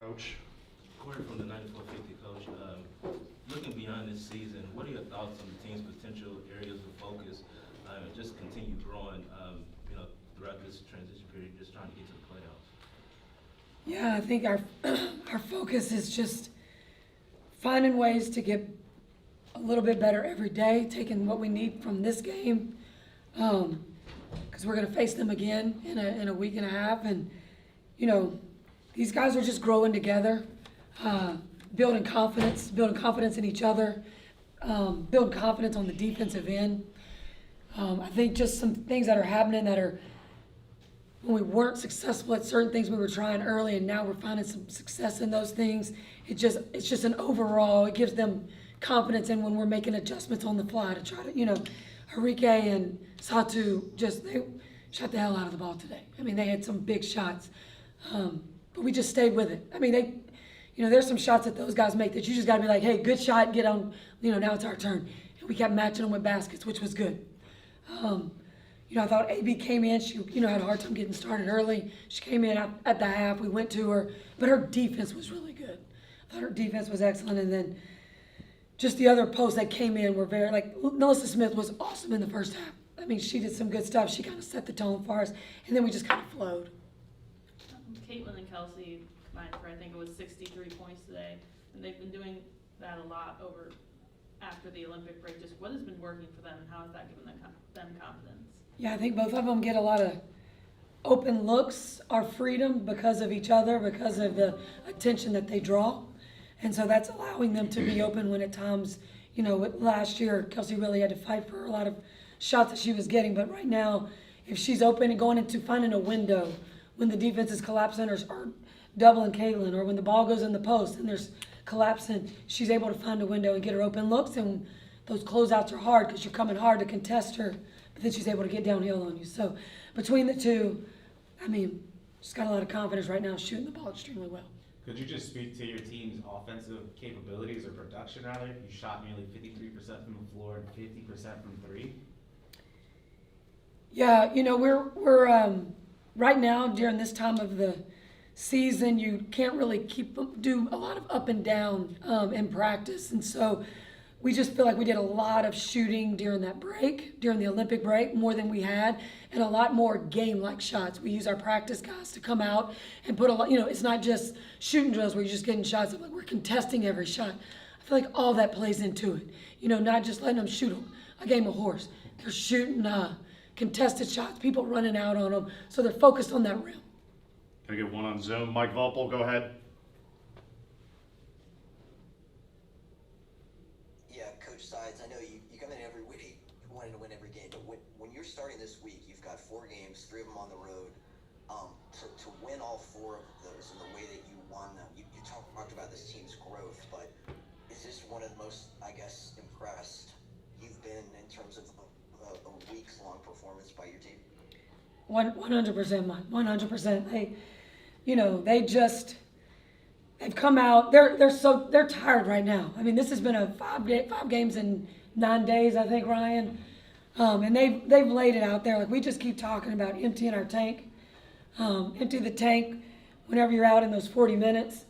Coach. Corey from the 9450, Coach. Looking beyond this season, what are your thoughts on the team's potential areas of focus and just continue growing, throughout this transition period, just trying to get to the playoffs? Yeah, I think our our focus is just finding ways to get a little bit better every day, taking what we need from this game, because we're going to face them again in a week and a half, and these guys are just growing together, building confidence in each other, building confidence on the defensive end. I think just some things that are happening that are, when we weren't successful at certain things we were trying early, and now we're finding some success in those things. It's just an overall, it gives them confidence in when we're making adjustments on the fly to try to, Enrique and Satu they shot the hell out of the ball today. I mean, they had some big shots, but we just stayed with it. I mean, there's some shots that those guys make that you just got to be like, hey, good shot, get on, now it's our turn. And we kept matching them with baskets, which was good. I thought AB came in. She, had a hard time getting started early. She came in at the half. We went to her, but her defense was really good. I thought her defense was excellent. And then just the other posts that came in were very, Melissa Smith was awesome in the first half. I mean, she did some good stuff. She kind of set the tone for us, and then we just kind of flowed. Caitlin and Kelsey combined for, I think it was 63 points today, and they've been doing that a lot after the Olympic break. Just what has been working for them, and how has that given them confidence? Yeah, I think both of them get a lot of open looks, our freedom because of each other, because of the attention that they draw. And so that's allowing them to be open when at times, last year, Kelsey really had to fight for a lot of shots that she was getting. But right now, if she's open and going into finding a window when the defense is collapsing or doubling Caitlin, or when the ball goes in the post and there's collapsing, she's able to find a window and get her open looks. And those closeouts are hard because you're coming hard to contest her, but then she's able to get downhill on you. So between the two, she's got a lot of confidence right now, shooting the ball extremely well. Could you just speak to your team's offensive capabilities, or production rather? You shot nearly 53% from the floor and 50% from three. Yeah, we're right now during this time of the season, you can't really do a lot of up and down in practice, and so we just feel like we did a lot of shooting during the Olympic break, more than we had, and a lot more game-like shots. We use our practice guys to come out and put a lot, it's not just shooting drills where you're just getting shots. We're contesting every shot. I feel like all that plays into it. Not just letting them shoot a game of horse. They're shooting contested shots, people running out on them, so they're focused on that rim. Can I get one on Zoom? Mike Volpel, go ahead. Yeah, Coach Sides, I know you come in every week wanting to win every game, but when you're starting this week, you've got 4 games, 3 of them on the road. To win all 4 of those in the way that you won them, you talked about this team's growth, but is this one of the most, I guess, impressed you've been in terms of a weeks-long performance by your team? 100%, Mike. 100%. They've come out. They're tired right now. This has been a 5 games in 9 days, I think, Ryan. And they've laid it out there. We just keep talking about emptying our tank. Empty the tank whenever you're out in those 40 minutes.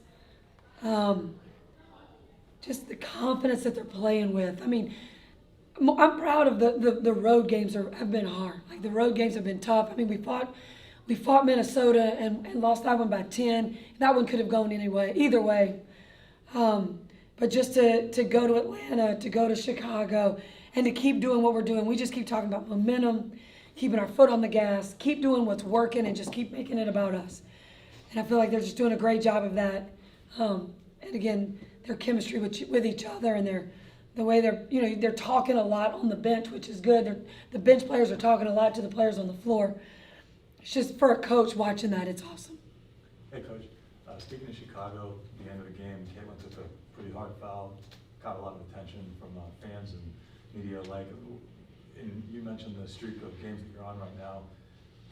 Just the confidence that they're playing with. I'm proud of the road games have been hard. The road games have been tough. We fought Minnesota and lost that one by 10. That one could have gone either way. But just to go to Atlanta, to go to Chicago, and to keep doing what we're doing. We just keep talking about momentum, keeping our foot on the gas, keep doing what's working, and just keep making it about us. And I feel like they're just doing a great job of that. And again, their chemistry with each other, and the way they're talking a lot on the bench, which is good. The bench players are talking a lot to the players on the floor. It's just, for a coach watching that, it's awesome. Hey, Coach. Speaking of Chicago, at the end of the game, Caitlin took a pretty hard foul, caught a lot of attention from fans and media alike. And you mentioned the streak of games that you're on right now.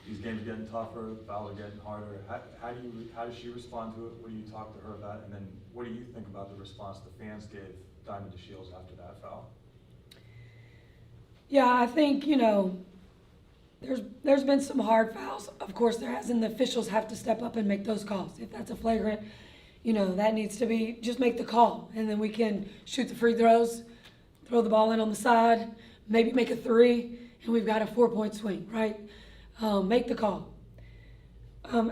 These games are getting tougher, fouls are getting harder. How does she respond to it? What do you talk to her about? And then what do you think about the response the fans gave Diamond DeShields after that foul? Yeah, I think, there's been some hard fouls. Of course there has, and the officials have to step up and make those calls. If that's a flagrant, that needs to be, just make the call. And then we can shoot the free throws, throw the ball in on the side, maybe make a 3, and we've got a 4-point swing, right? Make the call.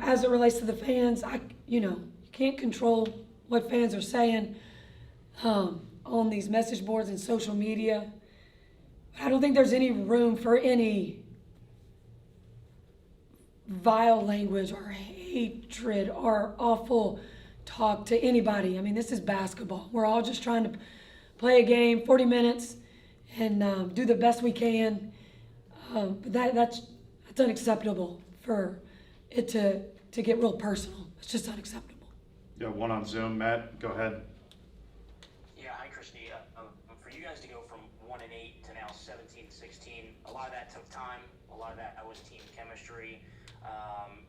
As it relates to the fans, you can't control what fans are saying on these message boards and social media. But I don't think there's any room for any vile language or hatred or awful talk to anybody. I mean, this is basketball. We're all just trying to play a game, 40 minutes, and do the best we can. But that's unacceptable for it to get real personal. It's just unacceptable. Yeah, one on Zoom. Matt, go ahead. Yeah, hi, Christie. For you guys to go from 1-8 to now 17-16, a lot of that took time. A lot of that was team chemistry.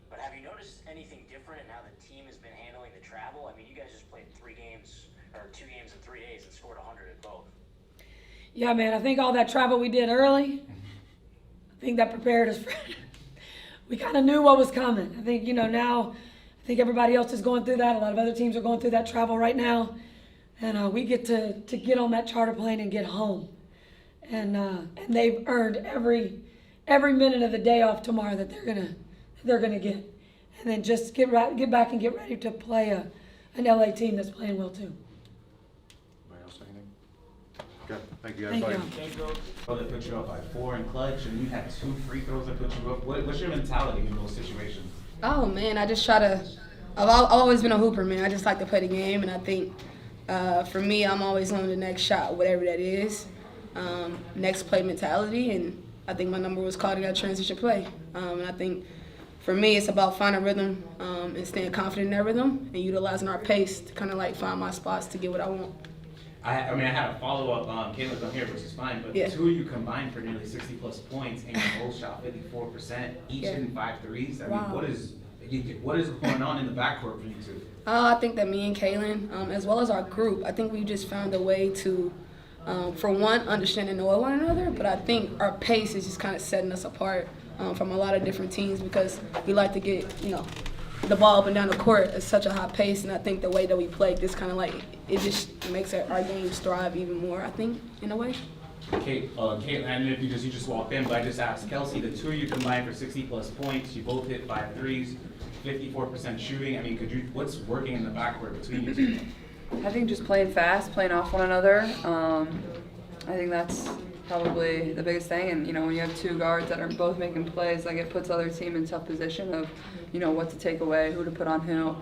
But have you noticed anything different now the team has been handling the travel? I mean, you guys just played 2 games in 3 days and scored 100 at both. Yeah, man, I think all that travel we did early, I think that prepared us for we kind of knew what was coming. I think, now, I think everybody else is going through that. A lot of other teams are going through that travel right now. And we get to get on that charter plane and get home. And they've earned every minute of the day off tomorrow that they're gonna get. And then just get back and get ready to play an LA team that's playing well too. Anybody else anything? Okay, thank you Thank everybody. you. Can't go. Oh, they put you up by 4 in clutch, and you had 2 free throws that put you up. What's your mentality in those situations? Oh man, I've always been a hooper, man. I just like to play the game, and I think for me, I'm always on the next shot, whatever that is. Next play mentality, and I think my number was called in that transition play. And I think for me, it's about finding rhythm and staying confident in that rhythm and utilizing our pace to kind of like find my spots to get what I want. I had a follow-up. Caitlin's not here, which is fine, but Yeah. the 2 of you combined for nearly 60-plus points, and you both shot 54%, each Yeah. hitting 5 threes. I Wow. mean, what is going on in the backcourt for you two? I think that me and Kaylin, as well as our group, I think we just found a way to, for one, understand and know one another, but I think our pace is just kind of setting us apart from a lot of different teams because we like to get, the ball up and down the court at such a high pace, and I think the way that we play just kind of like, it just makes our games thrive even more, I think, in a way. Caitlin, and if you just walked in, but I just asked Kelsey, the 2 of you combined for 60-plus points, you both hit 5 threes, 54% shooting. I mean, what's working in the backcourt between you two? I think just playing fast, playing off one another. I think that's probably the biggest thing. And, when you have 2 guards that are both making plays, like it puts other team in tough position of, what to take away, who to put on who.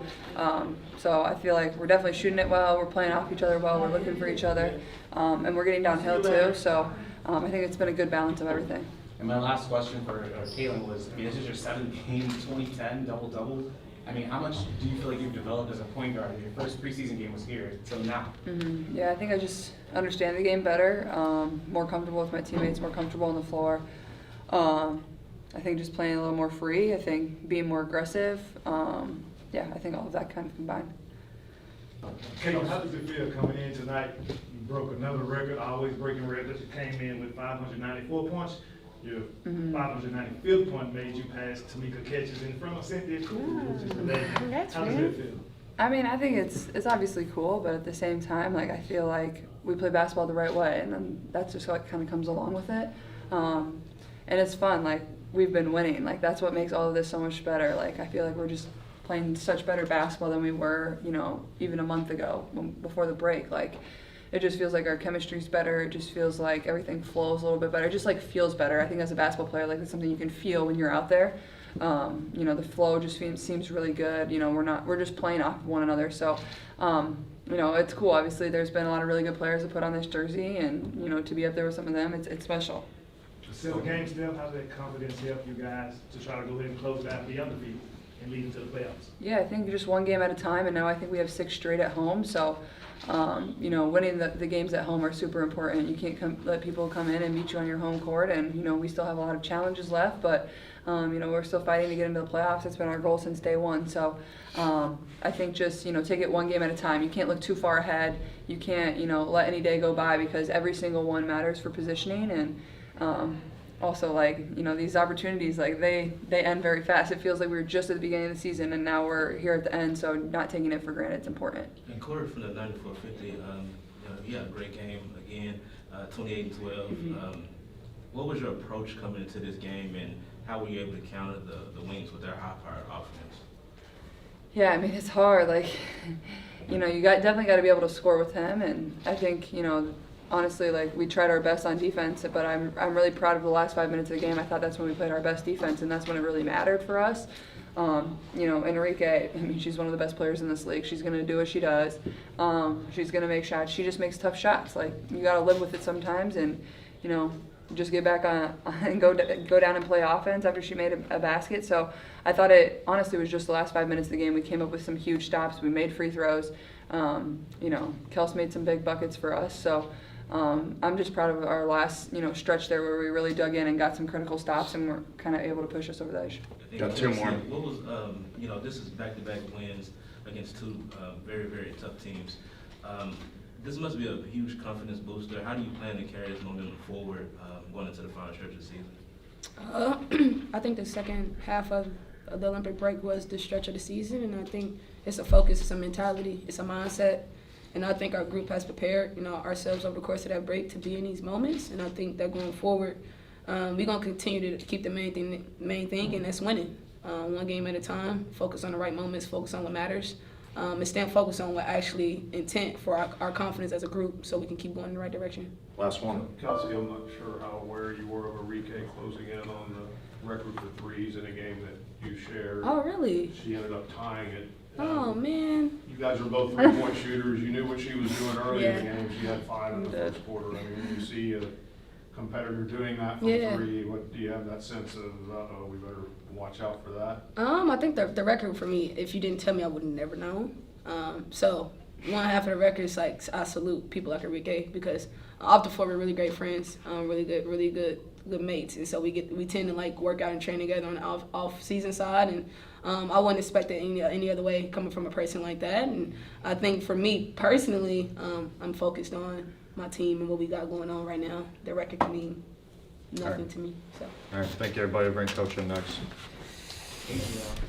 So I feel like we're definitely shooting it well. We're playing off each other well. We're looking for each other. And we're getting downhill too. So I think it's been a good balance of everything. And my last question for Caitlin was, this is your 7th game, 2010 double-double. I mean, how much do you feel like you've developed as a point guard? Your first preseason game was here till now. Mm-hmm. Yeah, I think I just understand the game better, more comfortable with my teammates, more comfortable on the floor. I think just playing a little more free. I think being more aggressive. I think all of that kind of combined. Caitlin, how does it feel coming in tonight? You broke another record, always breaking records. You came in with 594 points. Your 595th point made you pass Tamika Catches in front of Cynthia Cool, which is the legend. How does it feel? I mean, I think it's obviously cool, but at the same time, like I feel like we play basketball the right way, and then that's just what kind of comes along with it. And it's fun. Like we've been winning. Like that's what makes all of this so much better. Like I feel like we're just playing such better basketball than we were, even a month ago before the break. Like it just feels like our chemistry's better. It just feels like everything flows a little bit better. It just like feels better. I think as a basketball player, like it's something you can feel when you're out there. The flow just seems really good. We're just playing off of one another. So, it's cool. Obviously, there's been a lot of really good players that put on this jersey, and to be up there with some of them, it's special. The 7 game still, how does that confidence help you guys to try to go ahead and close it out, be undefeated, and lead into the playoffs? Yeah, I think just one game at a time, and now I think we have 6 straight at home. So, winning the games at home are super important. You can't let people come in and beat you on your home court, and we still have a lot of challenges left, but we're still fighting to get into the playoffs. It's been our goal since day one. So I think just take it one game at a time. You can't look too far ahead. You can't let any day go by because every single one matters for positioning, and also like, you know, these opportunities, like they end very fast. It feels like we were just at the beginning of the season and now we're here at the end, so not taking it for granted is important. And Corey, from the 94-50, you know, you had a great game again, 28-12. What was your approach coming into this game, and how were you able to counter the Wings with their high-powered offense? Yeah, I mean, it's hard. Like, you know, definitely got to be able to score with him, and I think, you know, honestly, like, we tried our best on defense, but I'm really proud of the last 5 minutes of the game. I thought that's when we played our best defense, and that's when it really mattered for us. You know, Enrique, I mean, she's one of the best players in this league. She's going to do what she does. She's going to make shots. She just makes tough shots. Like, you got to live with it sometimes, and, you know, just get back on and go down and play offense after she made a basket. So I thought it honestly was just the last 5 minutes of the game. We came up with some huge stops. We made free throws. You know, Kels made some big buckets for us. So I'm just proud of our last, you know, stretch there where we really dug in and got some critical stops and were kind of able to push us over the edge. Got two more. What was, you know, this is back-to-back wins against two very, very tough teams. This must be a huge confidence booster. How do you plan to carry this momentum forward going into the final stretch of the season? I think the second half of the Olympic break was the stretch of the season, and I think it's a focus, it's a mentality, it's a mindset, and I think our group has prepared, you know, ourselves over the course of that break to be in these moments, and I think that going forward, we're going to continue to keep the main thing, and that's winning. One game at a time, focus on the right moments, focus on what matters, and stay focused on what actually intent for our confidence as a group so we can keep going in the right direction. Last one. Kelsey, I'm not sure how aware you were of Enrique closing in on the record for threes in a game that you shared. Oh, really? She ended up tying it. Oh, man. You guys are both three-point shooters. You knew what she was doing early in the Yeah. game. She had 5 in the first quarter. I mean, when you see a competitor doing that from Yeah. three, what do you have that sense of, uh-oh, we better watch out for that? I think the record for me, if you didn't tell me, I would have never known. So one half of the record is like, I salute people like Enrique because off the floor we're really great friends, really good mates, and so we tend to like work out and train together on the off season side, and I wouldn't expect it any other way coming from a person like that. And I think for me personally, I'm focused on my team and what we got going on right now. The record can mean nothing to me. So. All right, thank you, everybody. Bring Coach in next. Thank you.